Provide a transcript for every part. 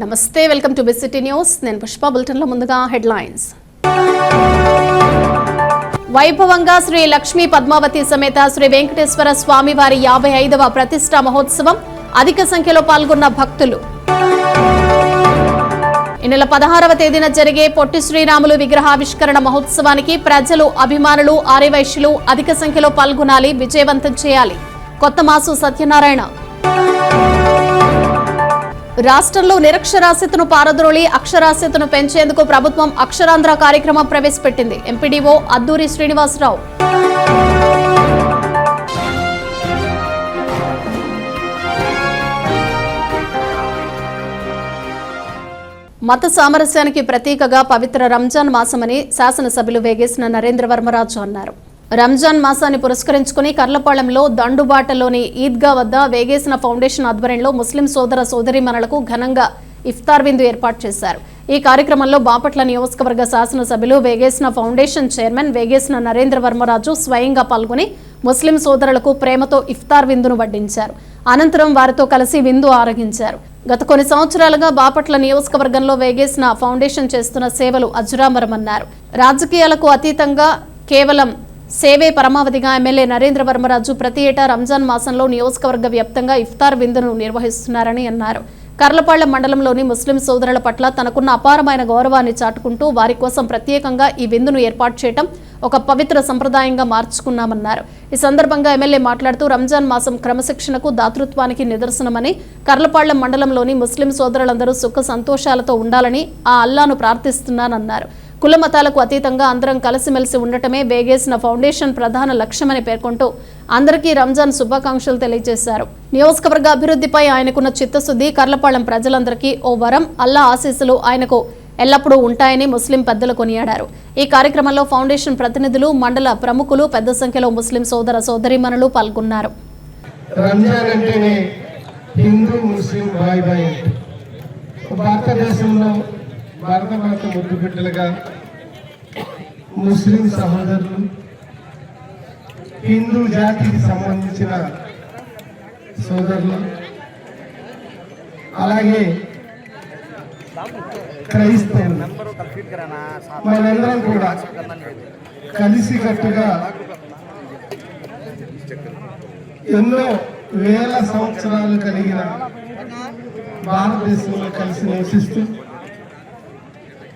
నమస్తే, welcome to బిసిటీ news. నేను పుష్ప. బులెటిన్లో ముందుగా హెడ్లైన్స్. వైభవంగా శ్రీ లక్ష్మీ పద్మావతి సమేత శ్రీ వెంకటేశ్వర స్వామివారి 55వ ప్రతిష్టా మహోత్సవం. అధిక సంఖ్యలో పాల్గొన్న భక్తులు. ఈ నెల 16వ తేదీన జరిగే పొట్టి శ్రీరాములు విగ్రహావిష్కరణ మహోత్సవానికి ప్రజలు, అభిమానులు, ఆర్యవైశ్యులు అధిక సంఖ్యలో పాల్గొనాలి, విజయవంతం చేయాలి. కొత్త మాసు సత్యనారాయణ. రాష్ట్రంలో నిరక్షరాస్యతను పారద్రోలి అక్షరాస్యతను పెంచేందుకు ప్రభుత్వం అక్షరాంధ్ర కార్యక్రమం ప్రవేశపెట్టింది. ఎంపీడీఓ అద్దూరి శ్రీనివాసరావు. మత సామరస్యానికి ప్రతీకగా పవిత్ర రంజాన్ మాసమని శాసనసభ్యులు వేగేసిన నరేంద్ర వర్మరాజు అన్నారు. రంజాన్ మాసాన్ని పురస్కరించుకుని కర్లపాళెంలో దండుబాటలోని ఈద్గా వద్ద వేగేసిన ఫౌండేషన్ ఆధ్వర్యంలో ముస్లిం సోదర సోదరీమణులకు ఘనంగా ఇఫ్తార్ విందు ఏర్పాటు చేశారు. ఈ కార్యక్రమంలో బాపట్ల నియోజకవర్గ శాసనసభ్యులు వేగేసిన ఫౌండేషన్ చైర్మన్ వేగేసిన నరేంద్ర వర్మరాజు స్వయంగా పాల్గొని ముస్లిం సోదరులకు ప్రేమతో ఇఫ్తార్ విందును వడ్డించారు. అనంతరం వారితో కలిసి విందు ఆరగించారు. గత కొన్ని సంవత్సరాలుగా బాపట్ల నియోజకవర్గంలో వేగేసిన ఫౌండేషన్ చేస్తున్న సేవలు అజరామరమన్నారు. రాజకీయాలకు అతీతంగా కేవలం సేవే పరమావధిగా ఎమ్మెల్యే నరేంద్ర వర్మరాజు ప్రతి ఏటా రంజాన్ మాసంలో నియోజకవర్గ వ్యాప్తంగా ఇఫ్తార్ విందును నిర్వహిస్తున్నారని అన్నారు. కర్లపాళ్ల మండలంలోని ముస్లిం సోదరుల పట్ల తనకున్న అపారమైన గౌరవాన్ని చాటుకుంటూ వారి కోసం ప్రత్యేకంగా ఈ విందును ఏర్పాటు చేయడం ఒక పవిత్ర సంప్రదాయంగా మార్చుకున్నామన్నారు. ఈ సందర్భంగా ఎమ్మెల్యే మాట్లాడుతూ రంజాన్ మాసం క్రమశిక్షణకు, దాతృత్వానికి నిదర్శనమని, కర్లపాళ్ల మండలంలోని ముస్లిం సోదరులందరూ సుఖ సంతోషాలతో ఉండాలని ఆ అల్లాను ప్రార్థిస్తున్నానన్నారు. కుల మతాలకు అతీతంగా అందరం కలిసిమెలిసి ఉండటమే వేగేసిన ఫౌండేషన్ ప్రధాన లక్ష్యమని పేర్కొంటూ అందరికీ రంజాన్ శుభాకాంక్షలు తెలియజేశారు. నియోజకవర్గ అభివృద్ధిపై ఆయనకున్న చిత్తశుద్ధి, కర్లపాళెం ప్రజలందరికీ ఓ వరం, అల్లా ఆశీస్సులు ఆయనకు ఎల్లప్పుడూ ఉంటాయని ముస్లిం పెద్దలు కొనియాడారు. ఈ కార్యక్రమంలో ఫౌండేషన్ ప్రతినిధులు, మండల ప్రముఖులు పెద్ద సంఖ్యలో ముస్లిం సోదర సోదరీమణులు పాల్గొన్నారు. భారతమాత ముద్దు బిడ్డలుగా ముస్లిం సహోదరులు, హిందూ జాతికి సంబంధించిన సోదరులు, అలాగే క్రైస్తవులు మనందరం కూడా కలిసికట్టుగా ఎన్నో వేల సంవత్సరాలు కలిగిన భారతదేశంలో కలిసి నివసిస్తూ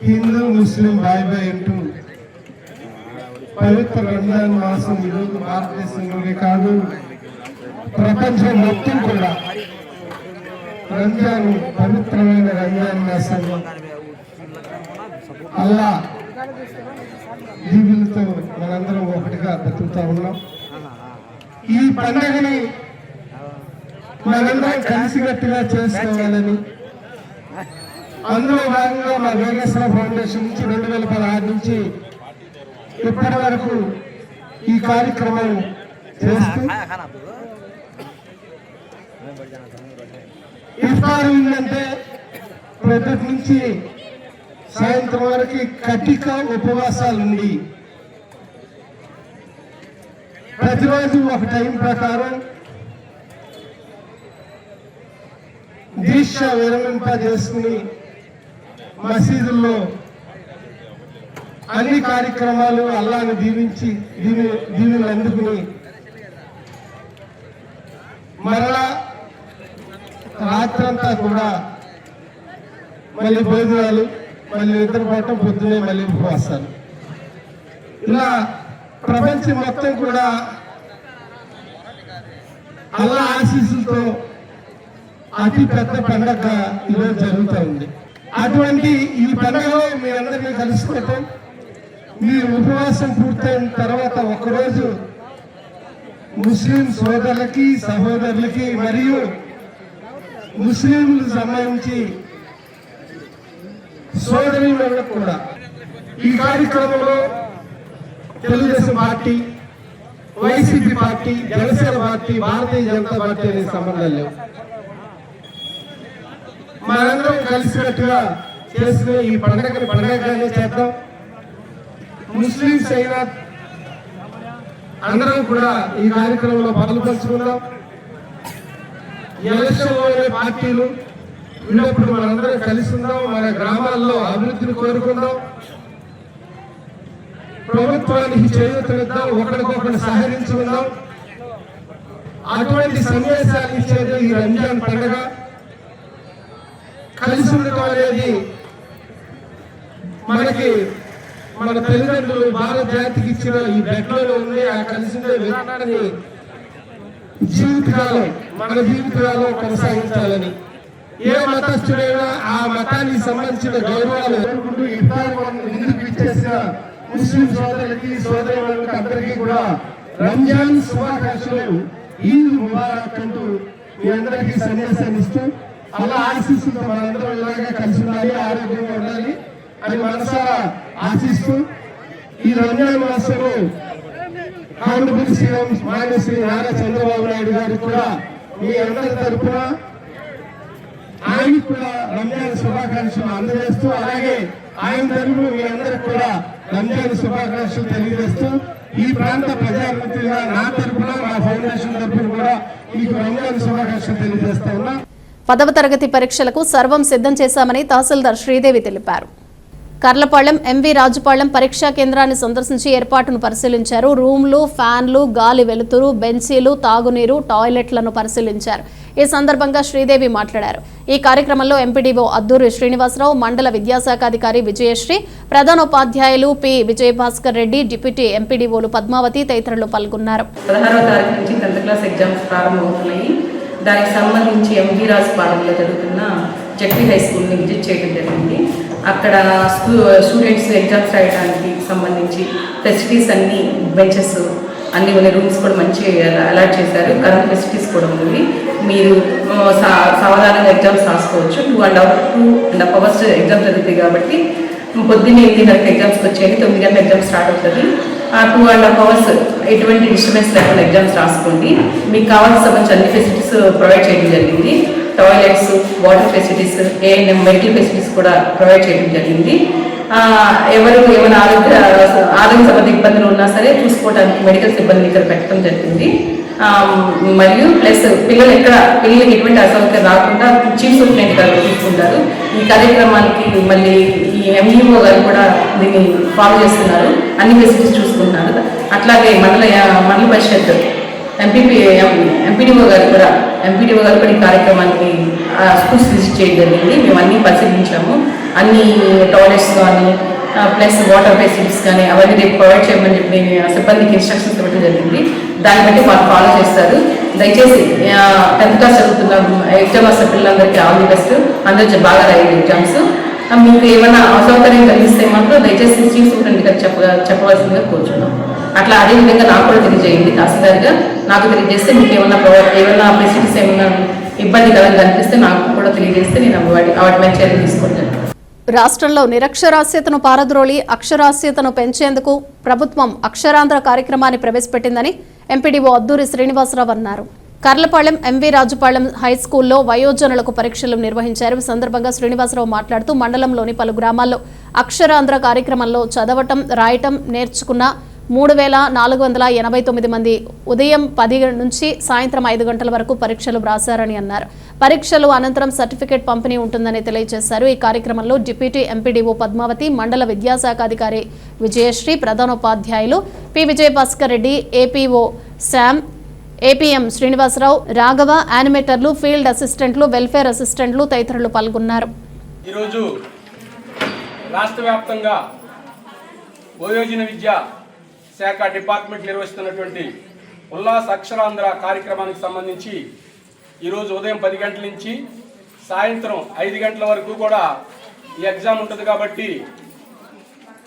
హిందూ ముస్లిం బాయ్ అంటూ పవిత్ర రంజాన్ మాసం ఈరోజు భారతదేశంలోనే కాదు ప్రపంచం మొత్తం కూడా రంజాన్, పవిత్రమైన రంజాన్ మాసంలో అల్లా దీవులతో మనందరం ఒకటిగా బతుకుతా ఉన్నాం. ఈ పండుగని మనందరం కలిసికట్టుగా చేసుకోవాలని, అందులో భాగంగా మా వేగేశ్వర ఫౌండేషన్ నుంచి 2016 నుంచి ఇప్పటి వరకు ఈ కార్యక్రమం చేస్తూ ఇఫ్తార్ అంటే ప్రతి నుంచి సాయంత్రం వరకు కటిక ఉపవాసాలుండి ప్రతిరోజు ఒక టైం ప్రకారం దీక్ష విరమింపజేసుకుని మసీదుల్లో అన్ని కార్యక్రమాలు అల్లాను దీవించి దీవెనలు అందుకుని మరలా రాత్రంతా కూడా మళ్ళీ భోజనాలు, మళ్ళీ నిద్రపోవటం, పొద్దునే మళ్ళీ ఉపవాసాలు. ఇలా ప్రపంచం మొత్తం కూడా అల్లా ఆశీస్సులతో అతి పెద్ద పండగ ఈరోజు జరుగుతూ ఉంది. అటువంటి ఈ పండుగలో మీ అందరినీ కలుసుకోవటం, మీ ఉపవాసం పూర్తయిన తర్వాత ఒకరోజు ముస్లిం సోదరులకి, సహోదరులకి మరియు ముస్లింలకు సంబంధించి సోదరీమణులకు కూడా ఈ కార్యక్రమంలో Telugu Desam party, YCP party, Janasena party, Bharatiya Janata party అనే సంబంధం లేవు. మనందరం కలిసినట్టుగా చేసుకునే ఈ పండుగగానే చేద్దాం. ముస్లింస్ అయినా అందరం కూడా ఈ కార్యక్రమంలో పాల్పంచుకుందాం. ఎలక్షన్లోనే పార్టీలు విన్నప్పుడు మనందరం కలిసి ఉందాం, మన గ్రామాల్లో అభివృద్ధిని కోరుకుందాం, ప్రభుత్వానికి చేయూతనిద్దాం, ఒకరికొకరు సహకరించుకుందాం. అటువంటి సందేశాలు ఇచ్చేది ఈ రంజాన్ పండుగ. కలిసి ఉండటం అనేది మనకి మన తల్లిదండ్రులు భారత జాతికి ఇచ్చిన ఈ బెడ్లో ఉంది. ఆ కలిసి ఉండే విధానాన్ని జీవితకాలం మన జీవితాల్లో కొనసాగించాలని, ఏ మతస్థుడైనా ఆ మతానికి సంబంధించిన గౌరవాలు ముందుకు ఇచ్చేసిన ముస్లిం సోదరులకి సోదరులకు అందరికీ కూడా రంజాన్ శుభాకాంక్షలు, ఈద్ ముబారక్ అంటూ మీ అందరికీ సందేశాన్ని ఇస్తూ అలా ఆశిస్తూ మనందరం ఇలాగా కలిసి ఉండాలి, ఆరోగ్యంగా ఉండాలి అని మనసారా ఆశిస్తూ ఈ రంజాన్ మాసంలో హానరబుల్ సీఎం మాన్య శ్రీ నారా చంద్రబాబు నాయుడు గారికి కూడా మీ అందరి తరఫున ఆయనకు కూడా రంజాన్ శుభాకాంక్షలు అందజేస్తూ, అలాగే ఆయన తరఫున మీ అందరికి కూడా రంజాన్ శుభాకాంక్షలు తెలియజేస్తూ, ఈ ప్రాంత ప్రజాప్రతినిధిగా నా తరఫున మా ఫౌండేషన్ తరఫున కూడా మీకు రంజాన్ శుభాకాంక్షలు తెలియజేస్తా ఉన్నా. 10వ తరగతి పరీక్షలకు సర్వం సిద్ధం చేశామని తహసీల్దార్ శ్రీదేవి తెలిపారు. కర్లపాళెం ఎంవి రాజుపాళెం పరీక్షా కేంద్రాన్ని సందర్శించి ఏర్పాటును పరిశీలించారు. రూమ్లు, ఫ్యాన్లు, గాలి వెలుతురు, బెంచీలు, తాగునీరు, టాయిలెట్లను పరిశీలించారు. ఈ సందర్భంగా శ్రీదేవి మాట్లాడారు. ఈ కార్యక్రమంలో ఎంపీడీఓ అద్దూరి శ్రీనివాసరావు, మండల విద్యాశాఖాధికారి విజయశ్రీ, ప్రధానోపాధ్యాయులు పి విజయభాస్కర్ రెడ్డి, డిప్యూటీ ఎంపీడీఓలు పద్మావతి తదితరులు పాల్గొన్నారు. 16వ తారీఖు నుంచి 10th క్లాస్ ఎగ్జామ్స్ ప్రారంభమవుతున్నాయి. దానికి సంబంధించి ఎంవి రాజుపాళెంలో జరుగుతున్న జెడ్పీ హై స్కూల్ని విజిట్ చేయడం జరిగింది. అక్కడ స్టూడెంట్స్ ఎగ్జామ్స్ రాయడానికి సంబంధించి ఫెసిలిటీస్ అన్ని, బెంచెస్ అన్ని ఉన్న రూమ్స్ కూడా మంచి అలాట్ చేశారు. కరెంట్ ఫెసిలిటీస్ కూడా ఉంది. మీరు సాధారణంగా ఎగ్జామ్స్ రాసుకోవచ్చు. 2.5 hours ఎగ్జామ్ జరుగుతాయి కాబట్టి పొద్దున్నే 8:30 ఎగ్జామ్స్కి వచ్చేయండి. 9 గంటల ఎగ్జామ్ స్టార్ట్ అవుతుంది. ఆ 2.5 hours ఎటువంటి డిస్టర్బెన్స్ లేకుండా ఎగ్జామ్స్ రాసుకోండి. మీకు కావాల్సిన సంబంధించి అన్ని ఫెసిలిటీస్ ప్రొవైడ్ చేయడం జరిగింది. Toilets, water facilities, ANM medical facilities కూడా ప్రొవైడ్ చేయడం జరిగింది. ఎవరు ఏమైనా ఆరోగ్య సంబంధ ఇబ్బందులు ఉన్నా సరే చూసుకోవడానికి మెడికల్ సిబ్బందిని ఇక్కడ పెట్టడం జరిగింది. మరియు ప్లస్ పిల్లలకి ఎటువంటి అసౌకర్యం రాకుండా చీఫ్ సూపరింటెండెంట్ గారు చూసుకుంటారు. ఈ కార్యక్రమానికి మళ్ళీ ఈ ఎంఈఓ గారు కూడా దీన్ని ఫాలో చేస్తున్నారు, అన్ని ఫెసిలిటీస్ చూసుకుంటున్నారు. అట్లాగే మండల పరిషత్ ఎంపీడీఓ గారు కూడా ఈ కార్యక్రమానికి స్కూల్స్ విజిట్ చేయడం జరిగింది. మేము అన్నీ పరిశీలించాము. అన్ని టాయిలెట్స్ కానీ ప్లస్ వాటర్ ఫెసిలిటీస్ కానీ అవన్నీ రేపు ప్రొవైడ్ చేయమని చెప్పి సిబ్బందికి ఇన్స్ట్రక్షన్స్ ఇవ్వడం జరిగింది. దాన్ని బట్టి వాళ్ళు ఫాలో చేస్తారు. దయచేసి 10th క్లాస్ చదువుతున్న ఎగ్జామ్ రాసిన పిల్లలందరికీ ఆల్ ది బెస్ట్. అందరూ బాగా రాయండి ఎగ్జామ్స్. మీకు ఏమైనా అసౌకర్యం కలిగిస్తే మాత్రం దయచేసి చీఫ్ సూపరింటెండెంట్ గారు చెప్పవలసిందిగా కోరుచున్నాం. అట్లా అదేవిధంగా నాకు కూడా తెలియజేయండి. తహసీల్దార్గా నాకు తెలియజేస్తే మీకు ఏమైనా ఫెసిలిటీస్ ఏమైనా ఇబ్బంది కలని కనిపిస్తే నాకు కూడా తెలియజేస్తే నేను వాటి మీద చర్యలు తీసుకుంటాను. రాష్ట్రంలో నిరక్షరాస్యతను పారద్రోలి అక్షరాస్యతను పెంచేందుకు ప్రభుత్వం అక్షరాంధ్ర కార్యక్రమాన్ని ప్రవేశపెట్టిందని ఎంపీడీఓ అద్దూరి శ్రీనివాసరావు అన్నారు. కర్లపాళెం ఎంవి రాజుపాళెం హైస్కూల్లో వయోజనులకు పరీక్షలు నిర్వహించారు. ఈ సందర్భంగా శ్రీనివాసరావు మాట్లాడుతూ మండలంలోని పలు గ్రామాల్లో అక్షరాంధ్ర కార్యక్రమంలో చదవటం, రాయటం నేర్చుకున్న 3,489 మంది ఉదయం 10 నుంచి సాయంత్రం 5 గంటల వరకు పరీక్షలు వ్రాసారని అన్నారు. పరీక్షలు అనంతరం సర్టిఫికేట్ పంపిణీ ఉంటుందని తెలియజేశారు. ఈ కార్యక్రమంలో డిప్యూటీ ఎంపీడీఓ పద్మావతి, మండల విద్యాశాఖాధికారి విజయశ్రీ, ప్రధానోపాధ్యాయులు P Vijayabhaskar Reddy, APO Sam, APM Srinivasarao, Raghava, యానిమేటర్లు, ఫీల్డ్ అసిస్టెంట్లు, వెల్ఫేర్ అసిస్టెంట్లు తదితరులు పాల్గొన్నారు. ఈరోజు రాష్ట్ర వ్యాప్తంగా వయోజన విద్యా శాఖ డిపార్ట్మెంట్ నిర్వహిస్తున్నటువంటి ఉల్లాస్ అక్షరాంధ్ర కార్యక్రమానికి సంబంధించి ఈరోజు ఉదయం 10 గంటల నుంచి సాయంత్రం 5 గంటల వరకు కూడా ఈ ఎగ్జామ్ ఉంటుంది. కాబట్టి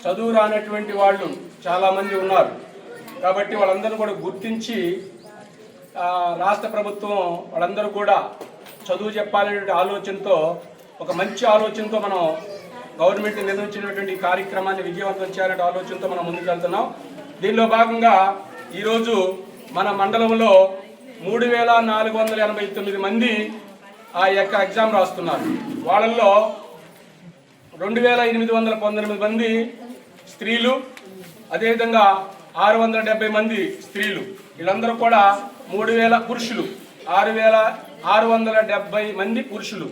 చదువు రానటువంటి వాళ్ళు చాలామంది ఉన్నారు. కాబట్టి వాళ్ళందరూ కూడా గుర్తించి రాష్ట్ర ప్రభుత్వం వాళ్ళందరూ కూడా చదువు చెప్పాలనే ఆలోచనతో, ఒక మంచి ఆలోచనతో మనం గవర్నమెంట్ నిర్వహించినటువంటి కార్యక్రమాన్ని విజయవంతం చేయాలనే ఆలోచనతో మనం ముందుకు వెళ్తున్నాం. దీనిలో భాగంగా ఈరోజు మన మండలంలో 3,489 మంది ఆ యొక్క ఎగ్జామ్ రాస్తున్నారు. వాళ్ళల్లో 2,819 మంది స్త్రీలు, అదేవిధంగా 670 మంది స్త్రీలు. వీళ్ళందరూ కూడా 3,000 పురుషులు, 6,670 మంది పురుషులు.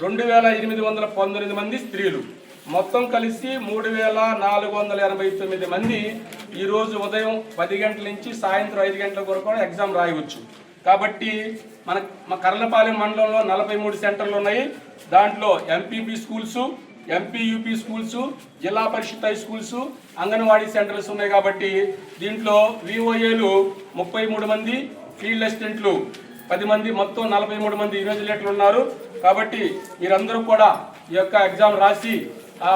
2819 మంది స్త్రీలు, మొత్తం కలిసి 3489 మంది ఈరోజు ఉదయం 10 గంటల నుంచి సాయంత్రం 5 గంటల వరకు కూడా ఎగ్జామ్ రాయవచ్చు. కాబట్టి మా కర్లపాలెం మండలంలో 43 సెంటర్లు ఉన్నాయి. దాంట్లో ఎంపీపీ స్కూల్స్, ఎంపీయూపీ స్కూల్స్, జిల్లా పరిషత్ హై స్కూల్స్, అంగన్వాడీ సెంటర్స్ ఉన్నాయి. కాబట్టి దీంట్లో విఓఏలు 33 మంది, ఫీల్డ్ అసిస్టెంట్లు 10 మంది, మొత్తం 43 మంది ఇన్విజిలేటర్లు ఉన్నారు. కాబట్టి మీరందరూ కూడా ఈ యొక్క ఎగ్జామ్ రాసి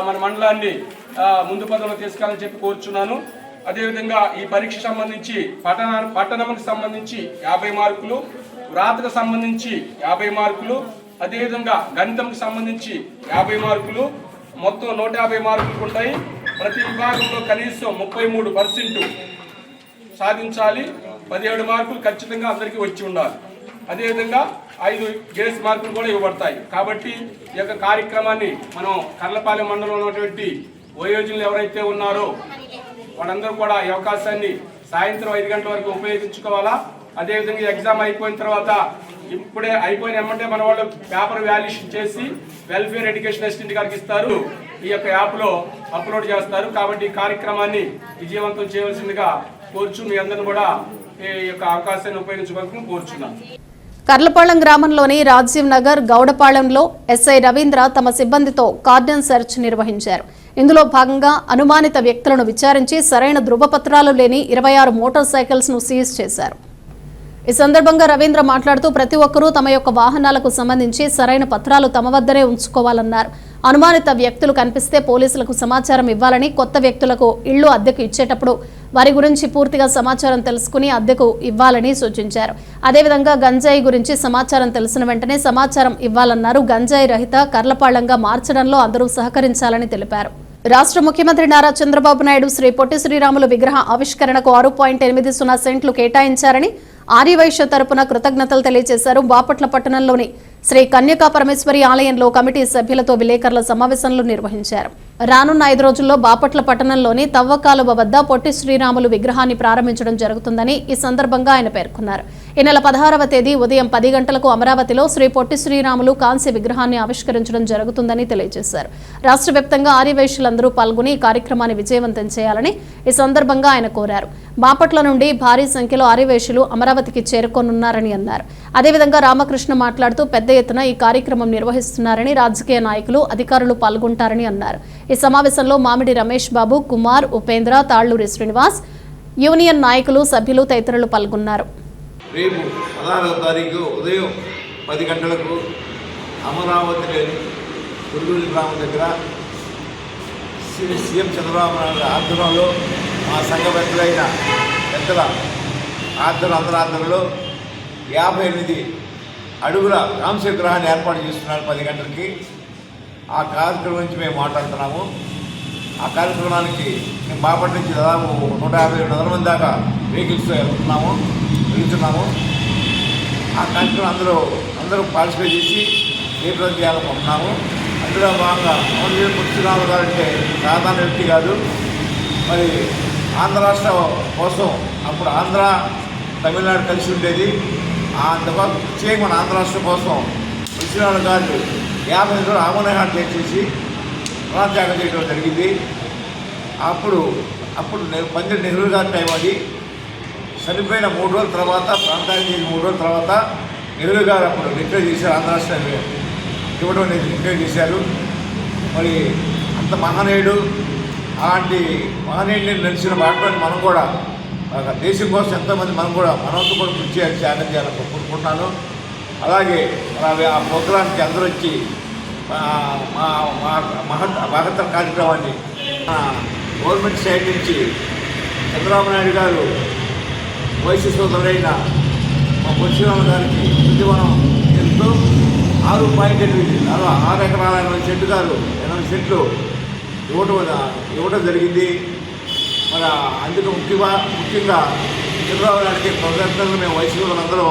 మన మండలాన్ని ముందు పదంలో తీసుకెళ్ళాలని చెప్పి కోరుచున్నాను. అదేవిధంగా ఈ పరీక్ష సంబంధించి పట్టణంకి సంబంధించి 50 మార్కులు, వ్రాతకు సంబంధించి 50 మార్కులు, అదేవిధంగా గణితంకి సంబంధించి 50 మార్కులు, మొత్తం 150 మార్కులు ఉంటాయి. ప్రతి విభాగంలో కనీసం 33% సాధించాలి. 17 మార్కులు ఖచ్చితంగా అందరికీ వచ్చి ఉండాలి. అదేవిధంగా 5 గ్రేస్ మార్కులు కూడా ఇవ్వబడతాయి. కాబట్టి ఈ యొక్క కార్యక్రమాన్ని మనం కర్లపాలెం మండలంలో ఉన్నటువంటి వయోజనులు ఎవరైతే ఉన్నారో వాళ్ళందరూ కూడా ఈ అవకాశాన్ని సాయంత్రం 5 గంటల వరకు ఉపయోగించుకోవాలా. అదేవిధంగా ఎగ్జామ్ అయిపోయిన తర్వాత ఇప్పుడే అయిపోయిన ఏమంటే మన వాళ్ళు పేపర్ వాల్యుయేషన్ చేసి వెల్ఫేర్ ఎడ్యుకేషన్ అసిస్టెంట్ గారికి ఇస్తారు, ఈ యొక్క యాప్లో అప్లోడ్ చేస్తారు. కాబట్టి ఈ కార్యక్రమాన్ని విజయవంతం చేయవలసిందిగా కోరుచు మీ అందరిని కూడా ఈ యొక్క అవకాశాన్ని ఉపయోగించుకోవాలని కోరుచున్నాను. కర్లపాళెం గ్రామంలోని రాజీవ్ నగర్, గౌడపాళెంలో ఎస్ఐ రవీంద్ర తమ సిబ్బందితో కార్డన్ సెర్చ్ నిర్వహించారు. ఇందులో భాగంగా అనుమానిత వ్యక్తులను విచారించి సరైన ధృవపత్రాలు లేని 26 మోటార్ సైకిల్స్ ను సీజ్ చేశారు. ఈ సందర్భంగా రవీంద్ర మాట్లాడుతూ ప్రతి ఒక్కరూ తమ యొక్క వాహనాలకు సంబంధించి సరైన పత్రాలు తమ వద్దనే ఉంచుకోవాలన్నారు. అనుమానిత వ్యక్తులు కనిపిస్తే పోలీసులకు సమాచారం ఇవ్వాలని, కొత్త వ్యక్తులకు ఇళ్లు అద్దెకు ఇచ్చేటప్పుడు వారి గురించి పూర్తిగా సమాచారం తెలుసుకుని అద్దెకు ఇవ్వాలని సూచించారు. అదేవిధంగా గంజాయి గురించి సమాచారం తెలిసిన వెంటనే సమాచారం ఇవ్వాలన్నారు. గంజాయి రహిత కర్లపాళెంగా మార్చడంలో అందరూ సహకరించాలని తెలిపారు. రాష్ట్ర ముఖ్యమంత్రి నారా చంద్రబాబు నాయుడు శ్రీ పొట్టి శ్రీరాములు విగ్రహ ఆవిష్కరణకు 6.80 సెంట్లు కేటాయించారని ఆర్యవైశ్య తరపున కృతజ్ఞతలు తెలియజేశారు. బాపట్ల పట్టణంలోని శ్రీ కన్యకా పరమేశ్వరి ఆలయంలో కమిటీ సభ్యులతో విలేకరుల సమావేశంలో నిర్వహించారు. రానున్న 5 రోజుల్లో బాపట్ల పట్టణంలోని తవ్వకాలువ వద్ద పొట్టి శ్రీరాములు విగ్రహాన్ని ప్రారంభించడం జరుగుతుందని ఈ సందర్భంగా ఆయన పేర్కొన్నారు. ఈ నెల 16వ తేదీ ఉదయం 10 గంటలకు అమరావతిలో శ్రీ పొట్టి శ్రీరాములు కాంస్య విగ్రహాన్ని ఆవిష్కరించడం జరుగుతుందని తెలియజేశారు. రాష్ట్ర వ్యాప్తంగా ఆర్యవైశ్యులందరూ పాల్గొని ఈ కార్యక్రమాన్ని విజయవంతం చేయాలని ఈ సందర్భంగా ఆయన కోరారు. బాపట్ల నుండి భారీ సంఖ్యలో ఆర్యవైశ్యులు అమరావతికి చేరుకోనున్నారని అన్నారు. అదేవిధంగా రామకృష్ణ మాట్లాడుతూ పెద్ద ఎత్తున ఈ కార్యక్రమం నిర్వహిస్తున్నారని, రాజకీయ నాయకులు, అధికారులు పాల్గొంటారని అన్నారు. ఈ సమావేశంలో మామిడి రమేష్ బాబు, కుమార్, ఉపేంద్ర, తాళ్లూరి శ్రీనివాస్, యూనియన్ నాయకులు, సభ్యులు తదితరులు పాల్గొన్నారు. రేపు 16వ తారీఖు ఉదయం 10 గంటలకు అమరావతిలోని గురుగురి గ్రామం దగ్గర సీఎం చంద్రబాబు నాయుడు ఆధ్వర్యంలో మా సంఘ పెద్దలైన పెద్దల అందరి ఆధ్వర్యంలో 58 అడుగుల కాంస్య విగ్రహాన్ని ఏర్పాటు చేస్తున్నారు 10 గంటలకి. ఆ కార్యక్రమం నుంచి మేము మాట్లాడుతున్నాము. ఆ కార్యక్రమానికి మేము బాపట్ల నుంచి దాదాపు 150 మంది దాకా వెహికల్స్ వెళ్తున్నాము. ఆ కార్యక్రమం అందరూ పార్టిసిపేట్ చేసి రీప్రజెంట్ చేయాలనుకుంటున్నాము. అందులో భాగంగా పొట్టి శ్రీరాములు గారు అంటే సాధారణ వ్యక్తి కాదు. మరి ఆంధ్ర రాష్ట్రం కోసం అప్పుడు ఆంధ్ర తమిళనాడు కలిసి ఉండేది. ప్రత్యేక మన ఆంధ్ర రాష్ట్రం కోసం పొట్టి శ్రీరాములు గారు 50 రోజులు ఆమోదహారం చేసి ప్రాణత్యాగం చేయడం జరిగింది. అప్పుడు పండిట్ నెహ్రూ గారి టైం అది. చనిపోయిన 3 రోజుల తర్వాత, ప్రాంతానికి 3 రోజుల తర్వాత నెహ్రూ గారు అప్పుడు డిక్లేర్ చేశారు, ఆంధ్ర రాష్ట్రాన్ని ఇవ్వడం అనేది డిక్లేర్ చేశారు. మరి అంత మహనీయుడు, అలాంటి మహనీయుడిని నడిచిన బాటలో మనం కూడా దేశం కోసం ఎంతోమంది మనవంతు కూడా కృషి చేయాలి, త్యాగం చేయాలని కోరుకుంటున్నాను. అలాగే ఆ ప్రోగ్రాంకి అందరూ వచ్చి మహత్తర కార్యక్రమాన్ని గవర్నమెంట్ సైడ్ నుంచి చంద్రబాబు నాయుడు గారు వయసు సోదరుడైన మా పొట్టి శ్రీరాములు గారికి ఉద్యమనం ఎంతో 6 ఎకరాల 80 సెంట్లు ఇవ్వడం జరిగింది. మరి అందుకు ముఖ్యంగా చంద్రబాబు నాయుడికి కృతజ్ఞతలు మేము వయసు వాళ్ళందరూ,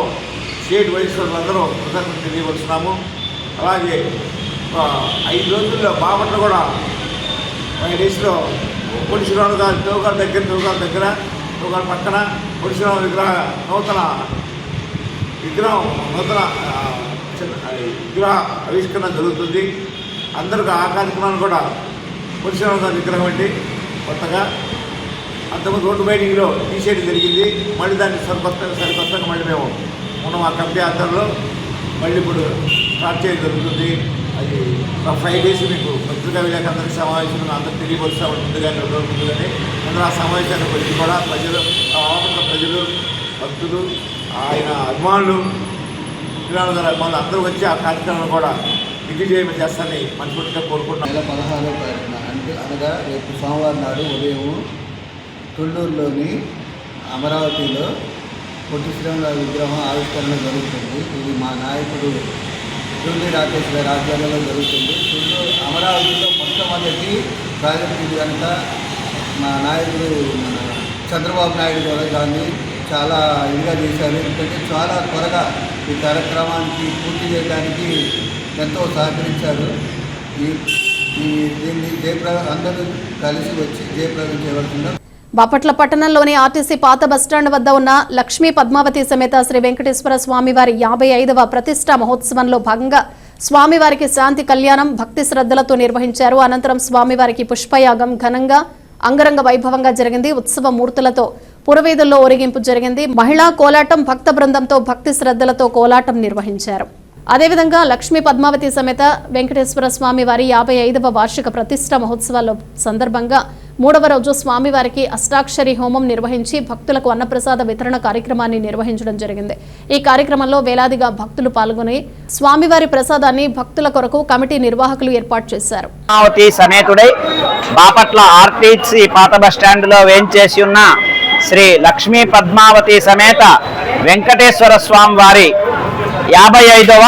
స్టేట్ వయసు వాళ్ళందరూ కృతజ్ఞతలు తెలియవస్తున్నాము. అలాగే 5 రోజుల్లో బాపట్ల కూడా 5 డేస్లో పొట్టి శ్రీరాములు గారి తోగాల దగ్గర పక్కన పొట్టి శ్రీరాములు నూతన విగ్రహ ఆవిష్కరణ జరుగుతుంది. అందరికీ ఆ కార్యక్రమాన్ని కూడా పొట్టి శ్రీరాములు గారి విగ్రహం అండి కొత్తగా అంతకుముందు రోడ్డు బైడింగ్లో తీసేయడం జరిగింది. మళ్ళీ దాన్ని సరికొత్తగా మళ్ళీ మేము మనం ఆ కమిటీ ఆధ్వర్యంలో మళ్ళీ ఇప్పుడు స్టార్ట్ చేయడం జరుగుతుంది. అది ఒక 5 days మీకు పత్రికా విలేకరులందరికీ సమావేశం అందరూ తెలియపరుస్తూ ముందుగానే 2 రోజుల ముందుగానే అందరూ ఆ సమావేశానికి వచ్చి కూడా ప్రజలు భక్తులు ఆయన అభిమానులు శ్రీరాములు గారి అభిమానులు అందరూ వచ్చి ఆ కార్యక్రమం కూడా దిగ్విజయం చేస్తారని మనస్ఫూర్తిగా కోరుకుంటున్నాం. నెల 16వ తారీఖున అనగా రేపు సోమవారం నాడు ఉదయం తుళ్ళూరులోని అమరావతిలో పొట్టి శ్రీరాములు గారి విగ్రహం ఆవిష్కరణ జరుగుతుంది. ఇది మా నాయకుడు తుళ్ళి రాకేష్ గారి ఆధ్వర్యంలో జరుగుతుంది. అమరావతిలో మొట్టమొదటి ప్రాజెక్టు ఇది కనుక మా నాయకుడు చంద్రబాబు నాయుడు గారు దాన్ని చాలా ఇదిగా చేశారు. ఎందుకంటే చాలా త్వరగా ఈ కార్యక్రమానికి పూర్తి చేయడానికి ఎంతో సహకరించారు. దీన్ని అందరూ కలిసి వచ్చి జయప్రదం చేయవలసింది. బాపట్ల పట్టణంలోని ఆర్టీసీ పాత బస్టాండ్ వద్ద ఉన్న లక్ష్మీ పద్మావతి సమేత శ్రీ వెంకటేశ్వర స్వామివారి 55వ ప్రతిష్టా మహోత్సవంలో భాగంగా స్వామివారికి శాంతి కళ్యాణం భక్తి శ్రద్ధలతో నిర్వహించారు. అనంతరం స్వామివారికి పుష్పయాగం ఘనంగా అంగరంగ వైభవంగా జరిగింది. ఉత్సవ మూర్తులతో పురవీధుల్లో ఊరేగింపు జరిగింది. మహిళా కోలాటం భక్త బృందంతో భక్తి శ్రద్ధలతో కోలాటం నిర్వహించారు. అదేవిధంగా లక్ష్మీ పద్మావతి సమేత వెంకటేశ్వర స్వామి వారి 55వ వార్షిక ప్రతిష్ఠా మహోత్సవాల సందర్భంగా 3వ రోజు స్వామివారికి అష్టాక్షరి హోమం నిర్వహించి భక్తులకు అన్నప్రసాద వితరణ కార్యక్రమాన్ని నిర్వహించడం జరిగింది. ఈ కార్యక్రమంలో వేలాదిగా భక్తులు పాల్గొని స్వామివారి ప్రసాదాన్ని భక్తుల కొరకు కమిటీ నిర్వాహకులు ఏర్పాటు చేశారు. పద్మావతి సమేతుడై బాపట్ల ఆర్టీసీ పాత బస్టాండ్ లో వేంచేసి ఉన్న శ్రీ లక్ష్మీ పద్మావతి సమేత వెంకటేశ్వర స్వామి వారి 55వ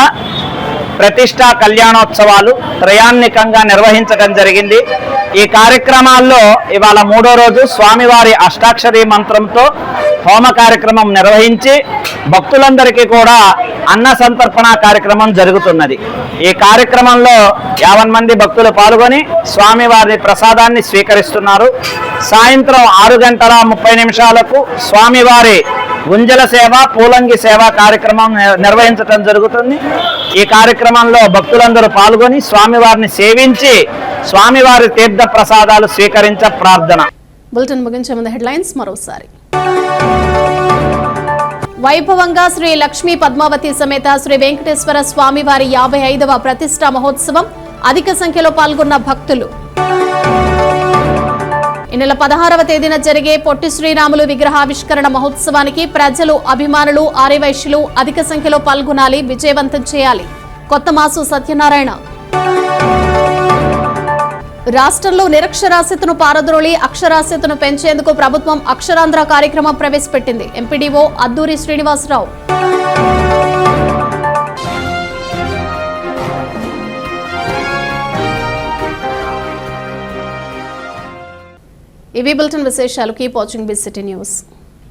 ప్రతిష్టా కళ్యాణోత్సవాలు త్రయాన్నికంగా నిర్వహించడం జరిగింది. ఈ కార్యక్రమాల్లో ఇవాళ 3వ రోజు స్వామివారి అష్టాక్షరి మంత్రంతో హోమ కార్యక్రమం నిర్వహించి భక్తులందరికీ కూడా అన్న సంతర్పణ కార్యక్రమం జరుగుతున్నది. ఈ కార్యక్రమంలో 50 మంది భక్తులు పాల్గొని స్వామివారి ప్రసాదాన్ని స్వీకరిస్తున్నారు. సాయంత్రం 6:30 స్వామివారి గుంజల సేవ పూలంగి సేవ కార్యక్రమం నిర్వహించడం జరుగుతుంది. ఈ కార్యక్రమంలో భక్తులందరూ పాల్గొని స్వామివారిని సేవించి స్వామివారి తీర్థ ప్రసాదాలు స్వీకరించ ప్రార్థన. బులెటిన్ ముగించే ముందు హెడ్లైన్స్ మరోసారి. వైభవంగా శ్రీ లక్ష్మీ పద్మావతి సమేత శ్రీ వెంకటేశ్వర స్వామివారి 55వ ప్రతిష్టా మహోత్సవం, అధిక సంఖ్యలో పాల్గొన్న భక్తులు. ఈ నెల 16వ తేదీన జరిగే పొట్టి శ్రీరాములు విగ్రహావిష్కరణ మహోత్సవానికి ప్రజలు, అభిమానులు, ఆర్యవైశ్యులు అధిక సంఖ్యలో పాల్గొనాలి, విజయవంతం చేయాలి. కొత్తమాసు సత్యనారాయణ. రాష్ట్రంలో నిరక్షరాస్యతను పారద్రోలి అక్షరాస్యతను పెంచేందుకు ప్రభుత్వం అక్షరాంధ్ర కార్యక్రమం ప్రవేశపెట్టింది. ఎంపీడీఓ అద్దూరి శ్రీనివాసరావు. ఇవి బులెటిన్ విశేషాలు. Keep watching Big City news.